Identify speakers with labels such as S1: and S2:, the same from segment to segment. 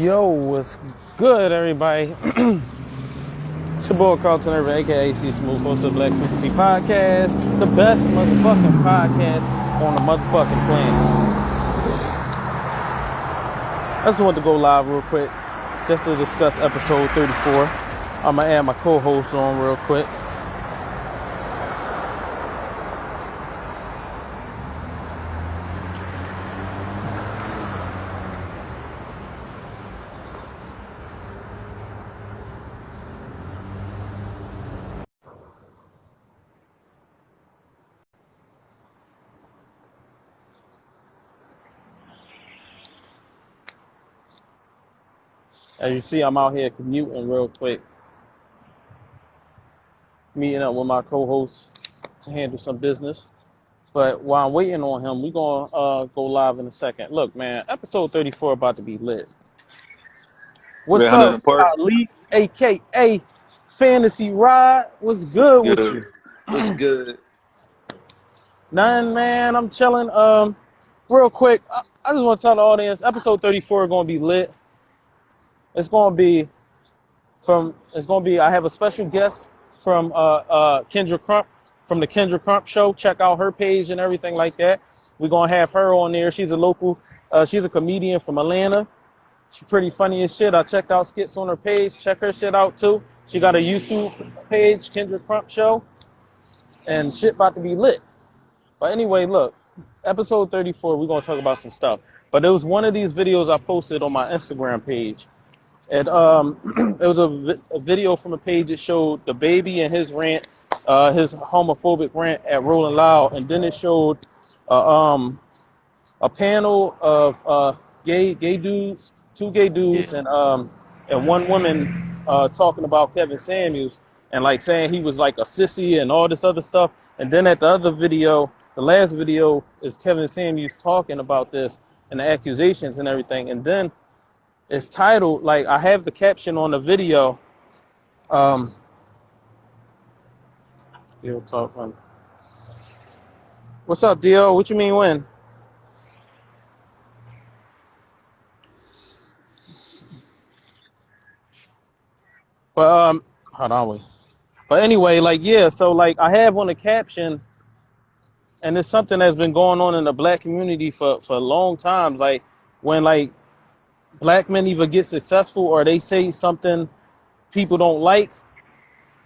S1: Yo, what's good, everybody? It's your boy Carlton Irvin, aka C Smooth, host of the Black Frequency Podcast, the best motherfucking podcast on the motherfucking planet. I just want to go live real quick, just to discuss episode 34. I'm gonna add my co-host on real quick. As you see, I'm out here commuting real quick, meeting up with my co-host to handle some business. But while I'm waiting on him, we're going to go live in a second. Look, man, episode 34 about to be lit. What's up, Ali, a.k.a. Fantasy Rod? What's good with you?
S2: What's good?
S1: Nothing, man. I'm chilling. Real quick, I just want to tell the audience, episode 34 is going to be lit. It's going to be I have a special guest from Kendra Crump, from the Kendra Crump Show. Check out her page and everything like that. We're going to have her on there. She's a local, she's a comedian from Atlanta. She's pretty funny as shit. I checked out skits on her page. Check her shit out too. She got a YouTube page, Kendra Crump Show. And shit about to be lit. But anyway, look, episode 34, we're going to talk about some stuff. But there was one of these videos I posted on my Instagram page. And it was a video from a page that showed the baby and his rant, his homophobic rant at Rolling Loud, and then it showed a panel of gay dudes, two gay dudes, and one woman talking about Kevin Samuels and like saying he was like a sissy and all this other stuff. And then at the other video, the last video, is Kevin Samuels talking about this and the accusations and everything, and then it's titled, like, I have the caption on the video. You'll talk, man. What's up, Dio? What you mean when? But hold on, wait. But anyway, like, yeah. So like, I have on the caption, and it's something that's been going on in the black community for a long time. Like when like black men either get successful or they say something people don't like,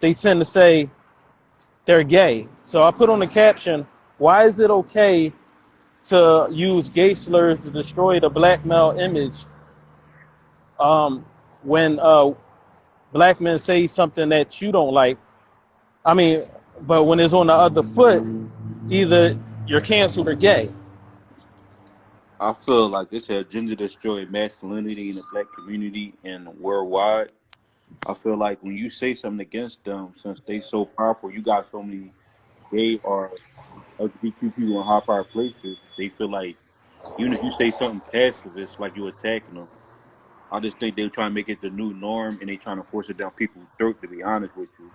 S1: they tend to say they're gay. So I put on the caption, why is it okay to use gay slurs to destroy the black male image when black men say something that you don't like? I mean, but when it's on the other foot, either you're canceled or gay.
S2: I feel like it's an agenda to destroy masculinity in the black community and worldwide. I feel like when you say something against them, since they so powerful, you got so many gay or LBGTQ people in high power places, they feel like even if you say something passive, it's like you're attacking them. I just think they're trying to make it the new norm, and they're trying to force it down people's throat, to be honest with you.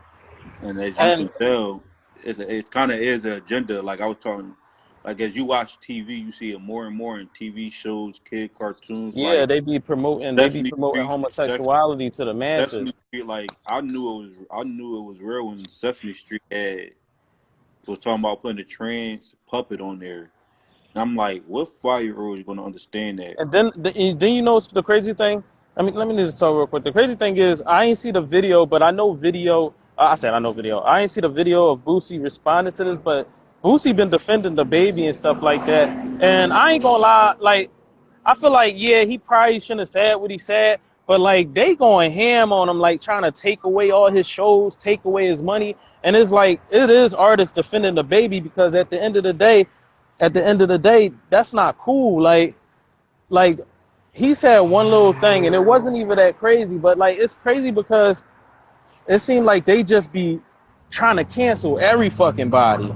S2: And as you can tell, it kind of is an agenda. Like I was talking, like as you watch TV, you see it more and more in TV shows, kid cartoons.
S1: Yeah,
S2: like,
S1: they be promoting homosexuality to the masses.
S2: Like I knew it was real when Sesame Street was talking about putting a trans puppet on there. And I'm like, what 5-year-old is going to understand that?
S1: And then you know the crazy thing? I mean, let me just talk real quick. The crazy thing is, I ain't see the video, but I know video. I know video. I ain't see the video of Boosie responding to this, but Boosie been defending the baby and stuff like that. And I ain't gonna lie, like, I feel like, yeah, he probably shouldn't have said what he said, but like, they going ham on him, like trying to take away all his shows, take away his money. And it's like, it is artists defending the baby, because at the end of the day, that's not cool. Like he said one little thing and it wasn't even that crazy, but like, it's crazy because it seemed like they just be trying to cancel every fucking body.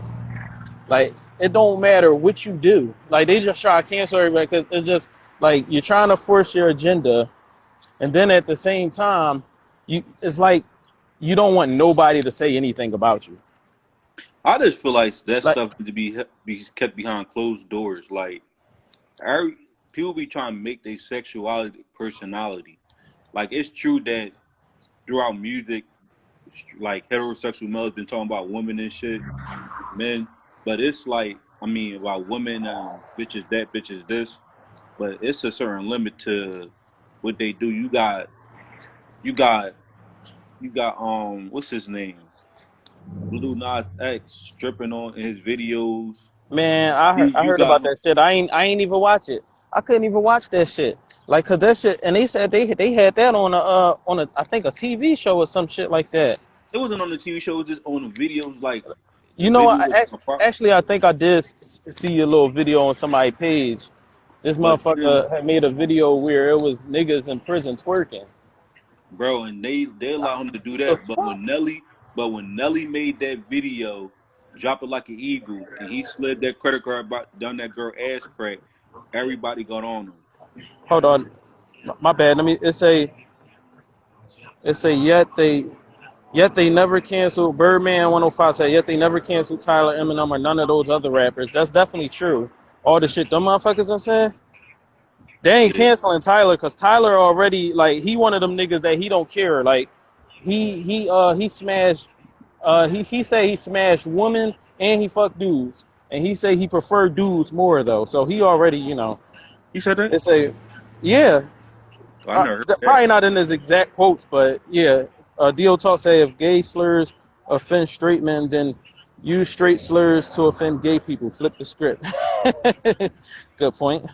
S1: Like, it don't matter what you do. Like, they just try to cancel everybody because it's just like you're trying to force your agenda, and then at the same time, it's like you don't want nobody to say anything about you.
S2: I just feel like that stuff needs to be kept behind closed doors. Like, people be trying to make their sexuality personality. Like it's true that throughout music, like heterosexual males been talking about women and shit, men, but it's like I mean about women, bitches that, bitches this, but it's a certain limit to what they do. You got, you got what's his name? Blue Nas X stripping on in his videos.
S1: Man, I heard, I
S2: You
S1: heard
S2: got
S1: about that shit. I ain't even watch it. I couldn't even watch that shit. Like, cause that shit, and they said they had that on a I think a TV show or some shit like that.
S2: it wasn't on the TV show, it was just on the videos. Like the
S1: You know,
S2: video was apart,
S1: actually I think I did see a little video on somebody's page. This
S2: but then,
S1: motherfucker had made a video where it was niggas in prison twerking.
S2: bro, and they allow him to do
S1: The
S2: that.
S1: fuck?
S2: But when Nelly made that video, drop it like an eagle, and he slid that credit card down that girl ass crack, everybody got on him.
S1: Hold on, my bad. Let me. It's a yet they never canceled Birdman 105 said yet they never canceled Tyler, Eminem, or none of those other rappers. That's definitely true. All the shit them motherfuckers done said. They ain't
S2: Yeah,
S1: canceling Tyler because Tyler already like he one of them niggas that he don't care. Like he smashed he say he smashed women and he fucked dudes. And he say he preferred dudes more though. So he already,
S2: he said that.
S1: it's a yeah.
S2: Oh, I never heard that.
S1: Probably not in his exact quotes, but yeah. Dio Talk say if gay slurs offend straight men, then use straight slurs to offend gay people. Flip the script. Good point.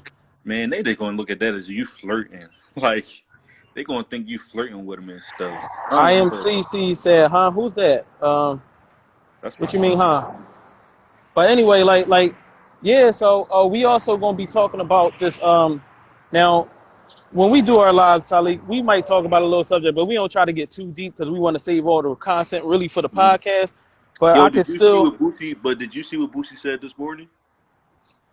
S2: Man, they gonna look at that as you flirting. Like they gonna think you flirting with him and stuff. I don't know.
S1: IMCC said, huh? Who's that?
S2: That's my
S1: What you mean,
S2: sister.
S1: huh? But anyway, yeah. So we also gonna be talking about this. Now when we do our live, Sally, we might talk about a little subject, but we don't try to get too deep because we want to save all the content really for the
S2: Mhm.
S1: podcast. But
S2: Yo,
S1: I
S2: did
S1: could
S2: you see
S1: still.
S2: what Boosie? But did you see what Boosie said this morning?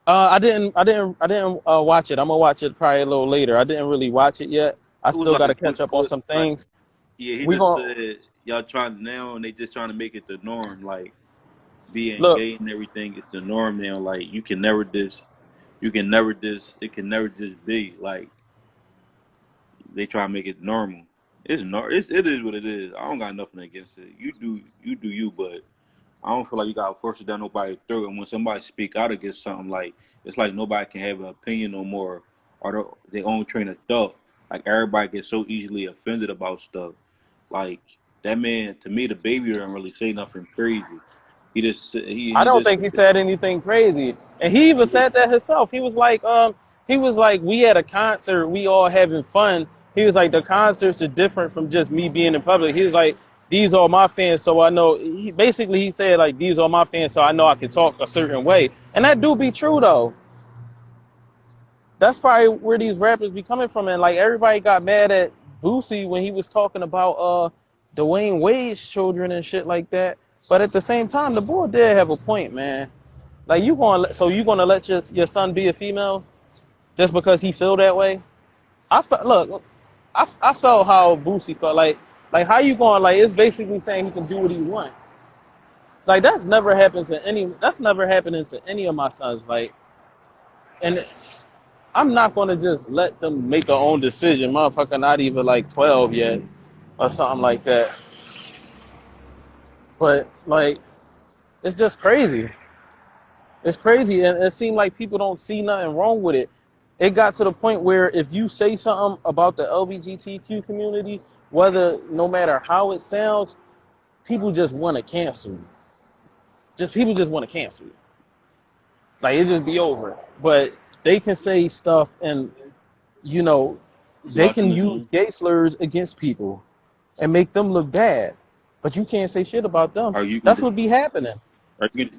S1: I didn't watch it. I'm gonna watch it probably a little later. I didn't really watch it yet. I
S2: It was
S1: still got to
S2: like
S1: catch up on some
S2: like
S1: things.
S2: yeah, he
S1: We
S2: just
S1: gonna
S2: said y'all trying now and they just trying to make it the norm. Like being
S1: look.
S2: gay and everything is the norm now. Like it can never just be like they try to make it normal. It is what it is. I don't got nothing against it. You do you, but I don't feel like you gotta force it down nobody's throat. And when somebody speak out against something, like it's like nobody can have an opinion no more or their own train of thought. Like everybody gets so easily offended about stuff. Like that man, to me, the baby didn't really say nothing crazy.
S1: I
S2: He
S1: don't
S2: just
S1: think he said anything crazy, and he even said that himself. He was like, we at a concert, we all having fun. He was like, the concerts are different from just me being in public. He was like, these are my fans, so I know. He said like, these are my fans, so I know I can talk a certain way, and that do be true though. That's probably where these rappers be coming from, and like everybody got mad at Boosie when he was talking about Dwayne Wade's children and shit like that. But at the same time, the boy did have a point, man. Like you gonna let your son be a female just because he feel that way? Look, I felt how Boosie felt. Like how you going? Like it's basically saying he can do what he want. Like that's never happened to any. That's never happening to any of my sons. Like, and I'm not gonna just let them make their own decision, motherfucker. Not even like 12 yet or something like that. But like it's just crazy. It's crazy, and it seemed like people don't see nothing wrong with it. It got to the point where if you say something about the LBGTQ community, whether no matter how it sounds, people just want to cancel you. People just want to cancel you. Like it just be over. But they can say stuff, and you know, they
S2: watching
S1: can
S2: the
S1: use
S2: news.
S1: gay slurs against people and make them look bad. But you can't say shit about them.
S2: Are you?
S1: That's what be happening.
S2: Are you?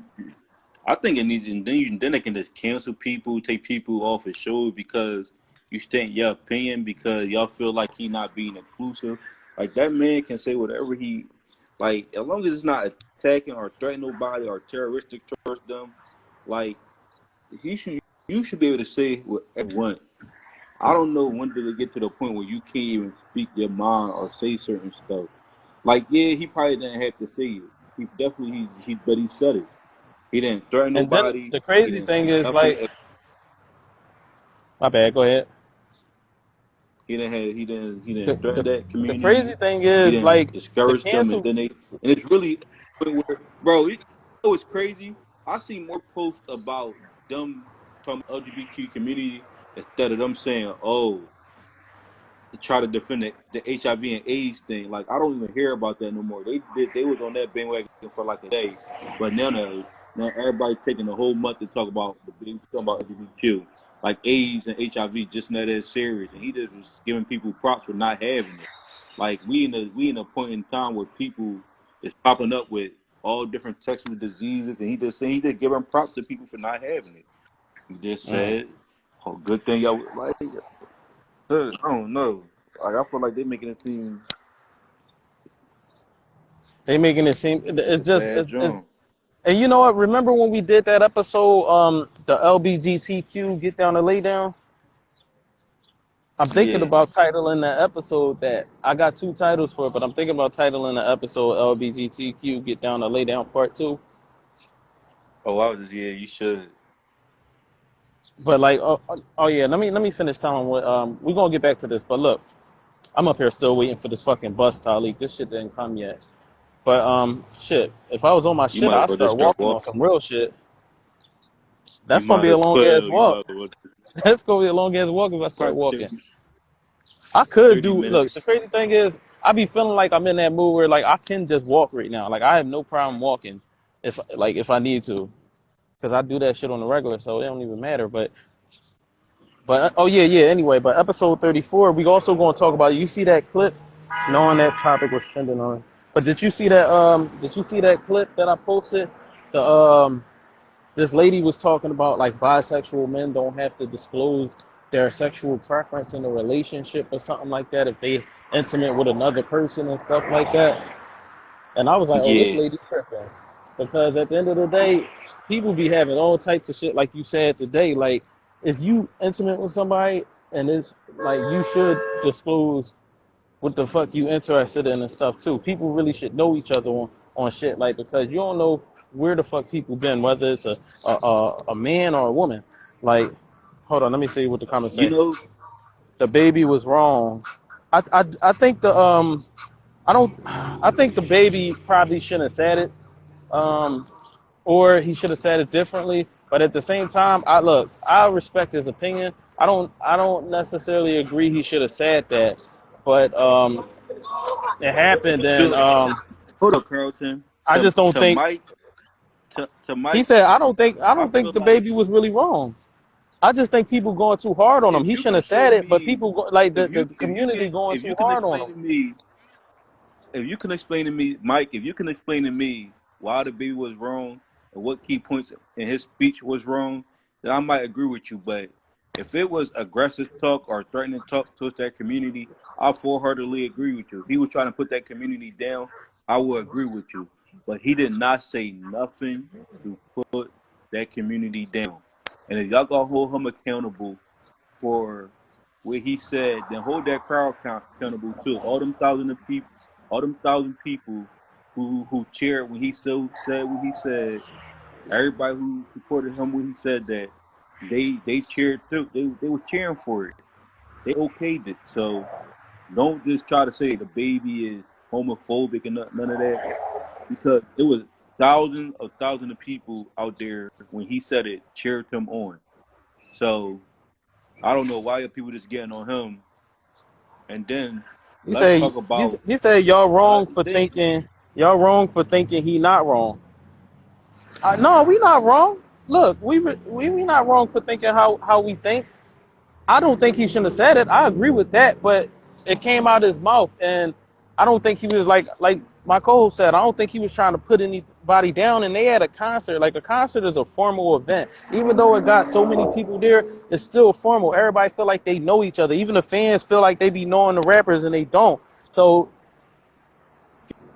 S2: I think it needs, and then they can just cancel people, take people off his show because you state your opinion because y'all feel like he not being inclusive. Like that man can say whatever he like, as long as it's not attacking or threatening nobody or terroristic towards them. Like he should, you should be able to say whatever you want. I don't know when did it get to the point where you can't even speak your mind or say certain stuff. Like yeah, he probably didn't have to say it. He definitely but he said it. He didn't threaten
S1: And then
S2: nobody.
S1: the
S2: He
S1: crazy
S2: didn't
S1: thing
S2: say
S1: is
S2: nothing.
S1: like, my bad, go ahead.
S2: He didn't
S1: The,
S2: threaten
S1: the
S2: that
S1: the
S2: community.
S1: crazy thing
S2: He
S1: is
S2: didn't
S1: like the
S2: discourage them, and
S1: cancel.
S2: then and it's really, bro. You know it's crazy. I see more posts about them talking about LGBTQ community instead of them saying, "Oh, to try to defend the HIV and AIDS thing." Like I don't even hear about that no more. They was on that bandwagon for like a day, but now everybody taking the whole month to talk about the big talking about LGBTQ, like AIDS and HIV, just not as serious. And he just was giving people props for not having it. Like we in a point in time where people is popping up with all different sexual diseases, and he just giving props to people for not having it. He just
S1: Mm.
S2: said, "Oh, good thing y'all like." I don't know. Like I feel like they're making it seem
S1: They making it seem
S2: it's a
S1: it's just
S2: bad
S1: it's
S2: drum.
S1: and you know what? Remember when we did that episode, the LBGTQ get down and lay down? I'm thinking
S2: Yeah.
S1: about titling that episode that I got two titles for it, but I'm thinking about titling the episode LBGTQ get down and lay down part 2.
S2: Oh, I was just yeah. You should.
S1: But like, oh yeah, let me finish telling what we're gonna get back to this. But look, I'm up here still waiting for this fucking bus to leak. This shit didn't come yet. But shit, if I was on my
S2: You
S1: shit,
S2: might as
S1: I'd
S2: well
S1: start
S2: just start
S1: walking on
S2: walking.
S1: some real shit.
S2: You
S1: That's gonna
S2: might
S1: be a
S2: as
S1: long ass
S2: well. You
S1: walk.
S2: might as well
S1: That's gonna be a long ass walk if I start
S2: start
S1: walking.
S2: 30,
S1: I could
S2: 30
S1: do. Look, the
S2: minutes.
S1: crazy thing is, I be feeling like I'm in that mood where like I can just walk right now. Like I have no problem walking, if I need to, because I do that shit on the regular, so it don't even matter. But oh yeah, yeah. Anyway, but episode 34, we also gonna talk about. You see that clip? Knowing that topic was trending on. But did you see that? Did you see that clip that I posted? The this lady was talking about like bisexual men don't have to disclose their sexual preference in a relationship or something like that if they intimate with another person and stuff like that. And I was like, oh, this
S2: Yeah.
S1: lady tripping. Because at the end of the day, people be having all types of shit like you said today. Like if you intimate with somebody and it's like you should disclose what the fuck you interested in and stuff too. People really should know each other on shit like because you don't know where the fuck people been, whether it's a man or a woman. Like, hold on, let me see what the comments
S2: You
S1: say.
S2: know.
S1: The baby was wrong. I think the I think the baby probably shouldn't have said it. Um or he should have said it differently. But at the same time, I respect his opinion. I don't necessarily agree he should have said that. But it happened, and
S2: To, hold up, Carlton.
S1: I just don't
S2: To
S1: think
S2: Mike. To
S1: he
S2: Mike.
S1: said I
S2: I
S1: don't
S2: feel
S1: think the
S2: like
S1: baby was really wrong. I just think people going too hard on him.
S2: if
S1: He
S2: you
S1: shouldn't
S2: can
S1: have
S2: show
S1: said it, but
S2: me,
S1: people like the community going
S2: if you
S1: too
S2: can
S1: hard on
S2: explain
S1: him.
S2: to me, if you can explain to me, Mike, if you can explain to me why the baby was wrong and what key points in his speech was wrong, then I might agree with you. But if it was aggressive talk or threatening talk towards that community, I full-heartedly agree with you. If he was trying to put that community down, I would agree with you. But he did not say nothing to put that community down. And if y'all gonna hold him accountable for what he said, then hold that crowd accountable too. All them thousand people who cheered when he said what he said, everybody who supported him when he said that, they cheered too. They was cheering for it. They okayed it. So don't just try to say the baby is homophobic and none of that because it was thousands of people out there when he said it cheered him on. So I don't know why are people just getting on him. And then
S1: He
S2: let's
S1: said
S2: talk about
S1: he said
S2: they
S1: y'all wrong for thinking he not wrong. No, we not wrong. Look, we not wrong for thinking how we think. I don't think he shouldn't have said it. I agree with that, but it came out of his mouth, and I don't think he was like my co-host said. I don't think he was trying to put anybody down. And they had a concert. Like a concert is a formal event, even though it got so many people there. It's still formal. Everybody feel like they know each other. Even the fans feel like they be knowing the rappers, and they don't. So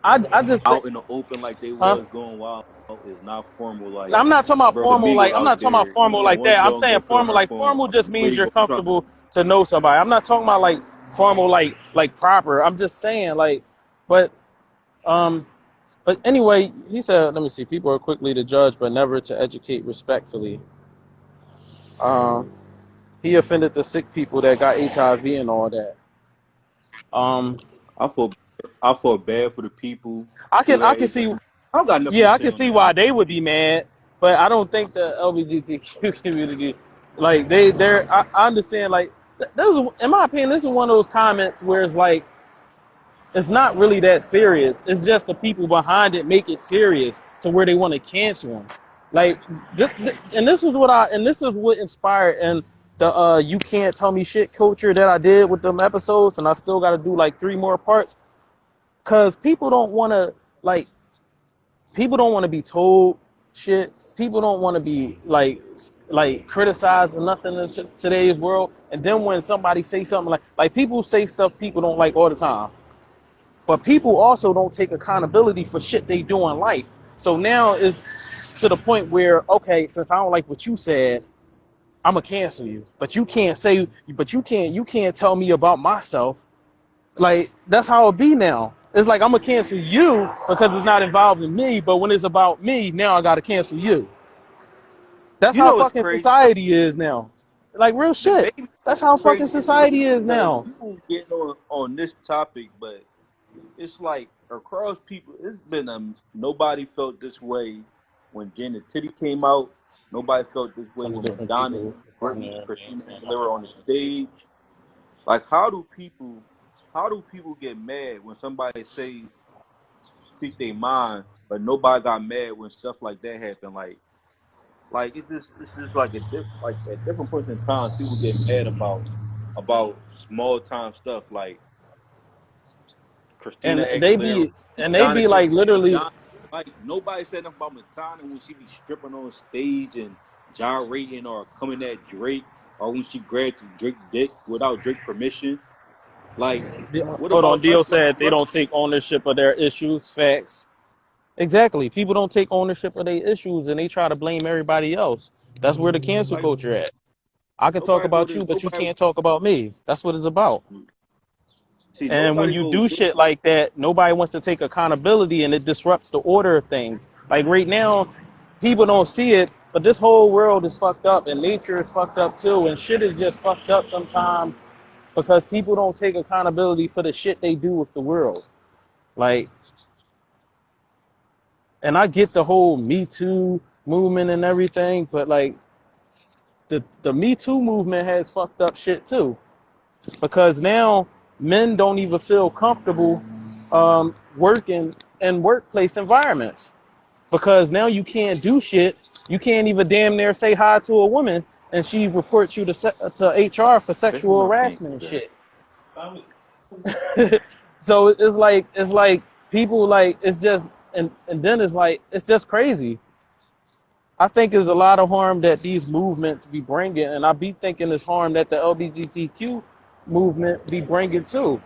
S1: I just think,
S2: out in the open like they
S1: huh?
S2: was going wild is not formal. Like,
S1: I'm not talking about
S2: bro, the
S1: formal
S2: Migos
S1: like I'm
S2: out
S1: not talking about
S2: there,
S1: formal
S2: and
S1: like
S2: one
S1: that. I'm
S2: song
S1: saying
S2: go to the
S1: formal
S2: her
S1: like
S2: phone.
S1: formal just means you're
S2: Quavo trying to
S1: comfortable to know somebody. I'm not talking about like formal like proper. I'm just saying like but um but anyway, he said, let me see, people are quickly to judge but never to educate respectfully. Um he offended the sick people that got HIV and all that. Um,
S2: I feel I feel bad for the people who
S1: I
S2: had
S1: can
S2: it.
S1: see,
S2: I don't got nothing to
S1: yeah, I
S2: say
S1: can
S2: on
S1: see
S2: that.
S1: why they would be mad, but I don't think the LBGTQ community, like I understand, like those, in my opinion, this is one of those comments where it's like it's not really that serious. It's just the people behind it make it serious to where they want to cancel them. Like, and this is what inspired and the you can't tell me shit culture that I did with them episodes, and I still got to do like 3 more parts, cause people don't want to like people don't want to be told shit. People don't want to be like criticized or nothing in today's world. And then when somebody say something like people say stuff people don't like all the time. But people also don't take accountability for shit they do in life. So now it's to the point where, okay, since I don't like what you said, I'm gonna cancel you. You can't tell me about myself. Like, that's how it be now. It's like I'm gonna cancel you because it's not involving me, but when it's about me, now I gotta cancel you. That's
S2: You
S1: how
S2: know what's
S1: fucking
S2: crazy?
S1: society is now. Like, real
S2: The
S1: shit.
S2: baby
S1: That's how fucking
S2: crazy to me
S1: society is
S2: because
S1: now.
S2: people getting on this topic, but it's like across people. It's been nobody felt this way when Janet Titty came out. Nobody felt this way
S1: Some
S2: when
S1: different
S2: Madonna,
S1: people on
S2: Britney,
S1: there,
S2: Christina
S1: saying
S2: Aguilera on the stage. Like, how do people get mad when somebody speak their mind, but nobody got mad when stuff like that happened? Like it's just like like at different points in time, people get mad about small time stuff like Christina
S1: and
S2: Aguilera,
S1: they be like literally.
S2: Madonna. Like nobody said nothing about Madonna when she be stripping on stage and gyrating or coming at Drake or when she grabbed Drake dick without Drake permission. Like, what
S1: Hold on,
S2: about
S1: Dio
S2: us?
S1: said they don't take ownership of their issues. Facts. Exactly. People don't take ownership of their issues and they try to blame everybody else. That's where the cancel
S2: Like
S1: culture at. I can talk
S2: nobody go
S1: about
S2: to
S1: you, but you
S2: nobody.
S1: can't talk about me. That's what it's about.
S2: See,
S1: And when
S2: nobody
S1: you
S2: go
S1: do
S2: listen.
S1: shit like that, nobody wants to take accountability and it disrupts the order of things. Like right now, people don't see it, but this whole world is fucked up and nature is fucked up too. And shit is just fucked up sometimes because people don't take accountability for the shit they do with the world. Like, and I get the whole Me Too movement and everything, but like the Me Too movement has fucked up shit too. Because now men don't even feel comfortable working in workplace environments. Because now you can't do shit. You can't even damn near say hi to a woman and she reports you to HR for
S2: Especially
S1: sexual
S2: when I'm paying
S1: harassment and
S2: for
S1: shit. So it's like people like it's just and then it's like it's just crazy. I think there's a lot of harm that these movements be bringing, and I be thinking there's harm that the LBGTQ movement be bringing too.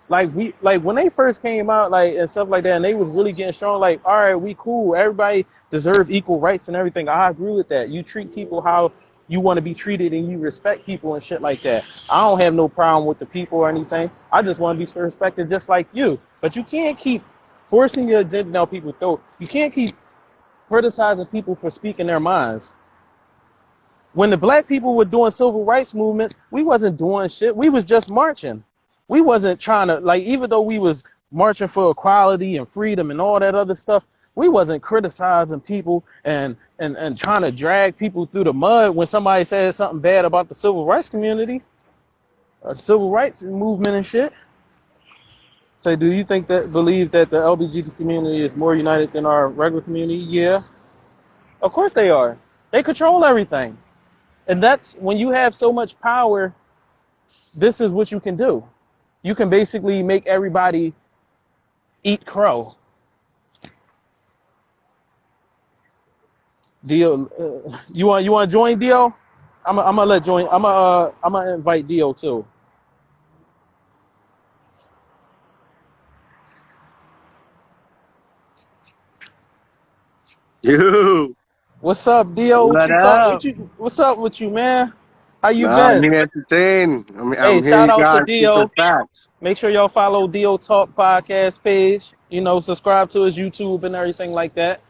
S1: Like when they first came out, like and stuff like that, and they was really getting strong. Like, all right, we cool. Everybody deserve equal rights and everything. I agree with that. You treat people how you want to be treated, and you respect people and shit like that. I don't have no problem with the people or anything. I just want to be respected just like you. But you can't keep forcing your agenda down people's throat. You can't keep criticizing people for speaking their minds. When the black people were doing civil rights movements, we wasn't doing shit. We was just marching. We wasn't trying to like, even though we was marching for equality and freedom and all that other stuff, we wasn't criticizing people and trying to drag people through the mud when somebody said something bad about the civil rights community, civil rights movement and shit. So do you believe that the LBGT community is more united than our regular community? Yeah, of course they are. They control everything. And that's when you have so much power, this is what you can do. You can basically make everybody eat crow. Dio, you want to join Dio? I'm gonna let join. I'm gonna invite Dio too.
S3: You,
S1: What's up, Dio? What
S3: what
S1: you talk?
S3: up?
S1: What's up with you, man? How you
S3: Nah, I'm
S1: been?
S3: here entertained.
S1: Hey,
S3: I'm hearing
S1: shout
S3: you
S1: out to
S3: guys speak some
S1: Dio.
S3: facts.
S1: Make sure y'all follow Dio Talk podcast page. You know, subscribe to his YouTube and everything like that.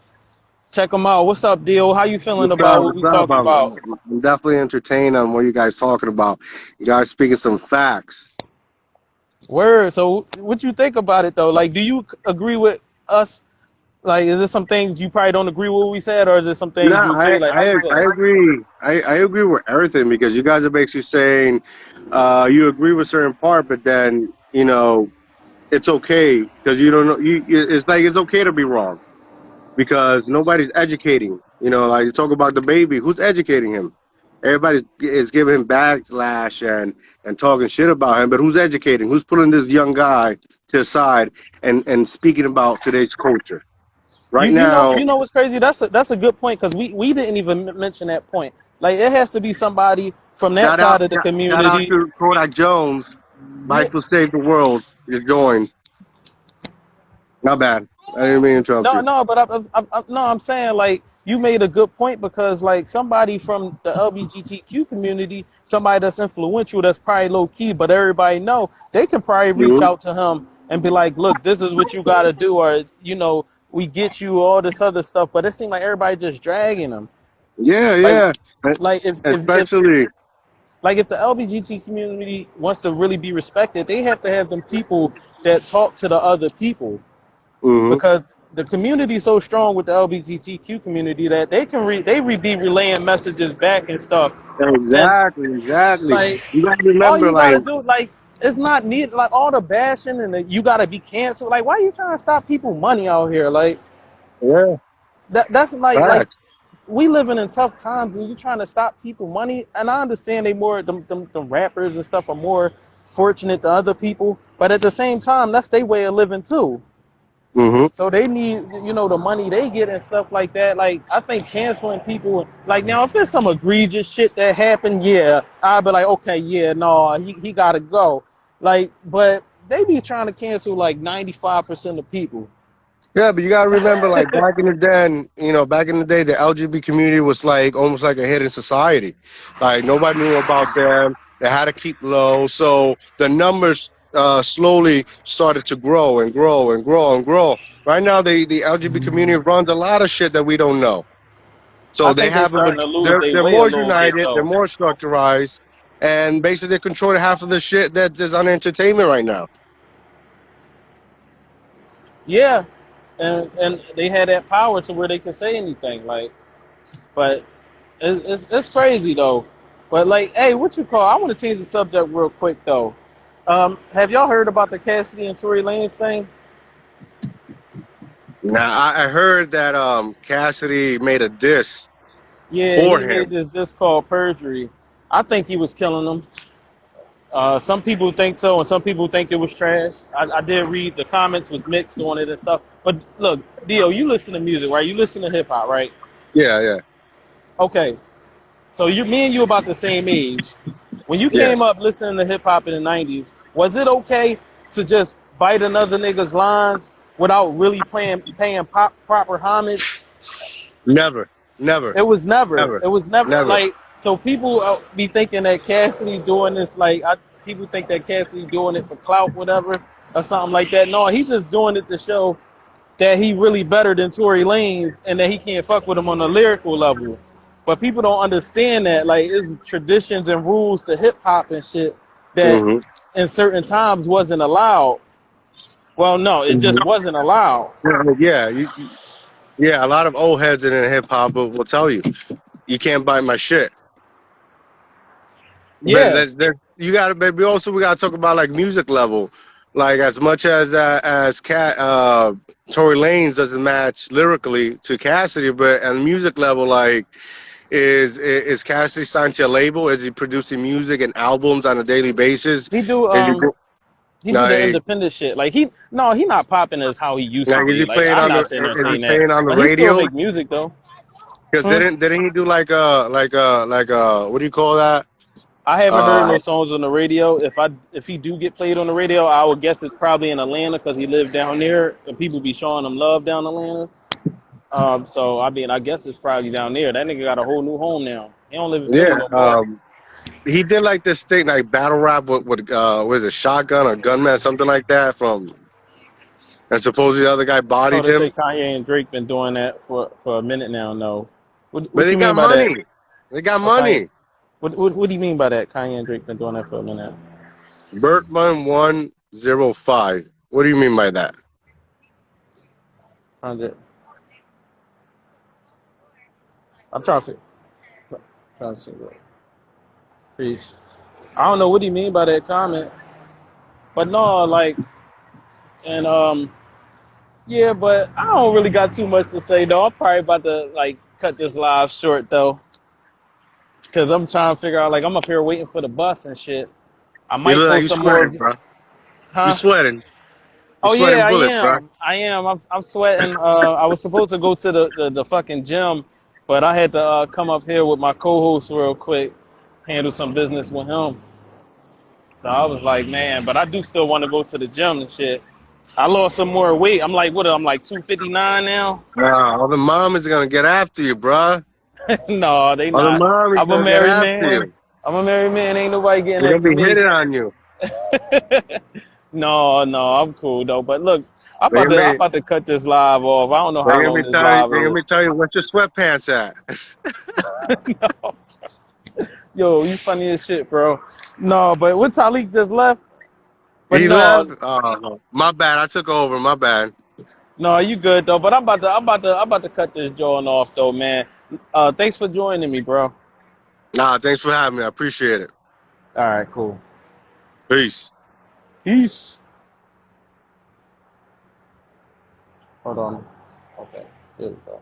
S1: Check him out. What's up, Dio? How you feeling
S3: What's
S1: about
S3: up?
S1: what
S3: What's
S1: we
S3: up?
S1: talking about?
S3: I'm definitely entertained on what you guys talking about. You guys speaking some facts.
S1: Word. So what you think about it though? Like, do you agree with us? Like, is there some things you probably don't agree with what we said, or is there some
S3: No,
S1: things you agree? Like, how you
S3: I
S1: feeling?
S3: agree. I agree with everything because you guys are basically saying you agree with certain part, but then it's okay because you don't know. It's like it's okay to be wrong because nobody's educating. Like you talk about the baby, who's educating him? Everybody is giving him backlash and talking shit about him, but who's educating? Who's pulling this young guy to the side and speaking about today's culture
S1: You
S3: right
S1: you know
S3: now?
S1: you know what's crazy? That's a good point because we didn't even mention that point. Like, it has to be somebody from that side of the
S3: Shout out
S1: community.
S3: to Kodak Jones.
S1: Yeah.
S3: Bicycle Save the World. You joined. Not bad. I didn't mean to interrupt
S1: No,
S3: you.
S1: no, but no, I'm saying, like, you made a good point because, like, somebody from the LBGTQ community, somebody that's influential, that's probably low key, but everybody know, they can probably reach
S3: Mhm.
S1: out to him and be like, look, this is what you got to do, or we get you all this other stuff. But it seemed like everybody just dragging them.
S3: Yeah,
S1: Like,
S3: yeah.
S1: like if
S3: Especially.
S1: like if the LBGT community wants to really be respected, they have to have them people that talk to the other people,
S3: Hmm.
S1: because the community is so strong with the LGBTQ community that be relaying messages back and stuff. And
S3: Exactly, exactly.
S1: like,
S3: You gotta
S1: all
S3: remember,
S1: you
S3: like,
S1: gotta do, like, it's not need like all the bashing and you gotta be canceled. Like, why are you trying to stop people money out here? Like,
S3: yeah,
S1: that's like
S3: facts.
S1: we living in tough times and you trying to stop people money. And I understand them rappers and stuff are more fortunate than other people, but at the same time, that's their way of living too.
S3: Hmm.
S1: So they need, the money they get and stuff like that. Like, I think canceling people, like, now, if there's some egregious shit that happened, yeah, I'd be like, okay, yeah, no, he gotta go. Like, but they be trying to cancel like 95% of people.
S3: Yeah, but you gotta remember, like back in the day, the LGBT community was like almost like a hidden society. Like nobody knew about them. They had to keep low, so the numbers slowly started to grow and grow and grow and grow. Right now, the LGBT community runs a lot of shit that we don't know.
S1: I
S3: So they
S1: think they
S3: have
S1: starting to lose their
S3: they're
S1: way a
S3: more
S1: little bit
S3: united, they're
S1: though.
S3: more structurized, and basically they're controlling half of the shit that is on entertainment right now.
S1: Yeah, and they had that power to where they can say anything. Like, but it's crazy though. But like, hey, what you call? I want to change the subject real quick though. Have y'all heard about the Cassidy and Tory Lanez thing?
S3: Now I heard that Cassidy made a diss
S1: Yeah,
S3: for
S1: he made
S3: him.
S1: this called perjury. I think he was killing them. Some people think so, and some people think it was trash. I did read the comments was mixed on it and stuff. But look, Dio, you listen to music, right? You listen to hip hop, right?
S3: Yeah, yeah,
S1: Okay, so me and you about the same age. When you came
S3: yes.
S1: up listening to hip hop in the '90s, was it okay to just bite another nigga's lines without really paying proper homage?
S3: Never, never,
S1: It was never.
S3: never,
S1: It was never
S3: never.
S1: like, so. People be thinking that Cassidy doing this, like, people think that Cassidy doing it for clout, whatever, or something like that. No, he just doing it to show that he really better than Tory Lanez and that he can't fuck with him on a lyrical level. But people don't understand that, like, it's traditions and rules to hip hop and shit that
S3: Hmm.
S1: in certain times wasn't allowed. Well, no, it
S3: Hmm.
S1: just wasn't allowed.
S3: Yeah, yeah. A lot of old heads in hip hop will tell you you can't buy my shit. But
S1: Yeah,
S3: you got to. But we got to talk about like music level. Like as much as Tory Lanez doesn't match lyrically to Cassidy, but at music level, like is Cassidy signed to a label? Is he producing music and albums on a daily basis?
S1: he do.
S3: Is he
S1: He do the
S3: like
S1: independent shit. Like, he not popping as how he used to
S3: is
S1: be.
S3: he
S1: Like,
S3: playing
S1: I'm
S3: on the
S1: not saying there
S3: is he
S1: saying that,
S3: playing on the
S1: but he still
S3: radio?
S1: make music though.
S3: Because
S1: Hmm?
S3: didn't he do like what do you call that?
S1: I haven't heard
S3: Uh,
S1: no songs on the radio. If he do get played on the radio, I would guess it's probably in Atlanta because he lived down there and people be showing him love down Atlanta. So I mean, I guess it's probably down there. That nigga got a whole new home now. He don't live in Philly
S3: yeah.
S1: no more.
S3: He did like this thing like battle rap with what is it, shotgun or gunman, something like that from, and supposedly the other guy
S1: Oh,
S3: bodied
S1: they say
S3: him.
S1: Kanye and Drake been doing that for a minute now. No,
S3: But
S1: what
S3: they
S1: you mean
S3: got
S1: by that?
S3: money. They got
S1: Okay,
S3: money.
S1: what do you mean by that? Kanye and Drake been doing that for a minute.
S3: Bertman won episode3405. What do you mean by that?
S1: 100. I'm trying to see what. Peace. I don't know what he mean by that comment, but no, like, and yeah, but I don't really got too much to say though. I'm probably about to like cut this live short though, cause I'm trying to figure out like I'm up here waiting for the bus and shit. I
S3: You
S1: might
S3: look like
S1: post
S3: you
S1: some more,
S3: sweating, bro. You
S1: huh?
S3: sweating. You
S1: Oh
S3: sweating
S1: yeah, I
S3: bullets, bro.
S1: am. I am. I'm sweating. I was supposed to go to the fucking gym, but I had to come up here with my co-host real quick, handle some business with him. So I was like, man, but I do still want to go to the gym and shit. I lost some more weight. I'm like, what? I'm like 259 now.
S3: All the mamas are gonna get after you, bro.
S1: No, they
S3: All the
S1: not.
S3: mamas
S1: I'm a
S3: gonna get
S1: married
S3: after
S1: man.
S3: you.
S1: I'm a married man. Ain't nobody getting
S3: They're gonna
S1: after
S3: be
S1: me.
S3: hitting on you.
S1: No, I'm cool though. But look, I'm
S3: They're
S1: about
S3: gonna
S1: to I'm
S3: be
S1: about to cut this live off. I don't know
S3: they're
S1: how
S3: gonna
S1: long
S3: be
S1: this
S3: telling
S1: live
S3: they're gonna
S1: is.
S3: be telling you what's your sweatpants at.
S1: No. Yo, you funny as shit, bro. No, but what Talik just left. But
S3: He left?
S1: no,
S3: Oh, my bad. I took over. My bad.
S1: no, you good though. But I'm about to cut this joint off though, man. Thanks for joining me, bro.
S3: Nah, thanks for having me. I appreciate it.
S1: All right, cool.
S3: Peace.
S1: Peace. Hold on. Okay, here we go.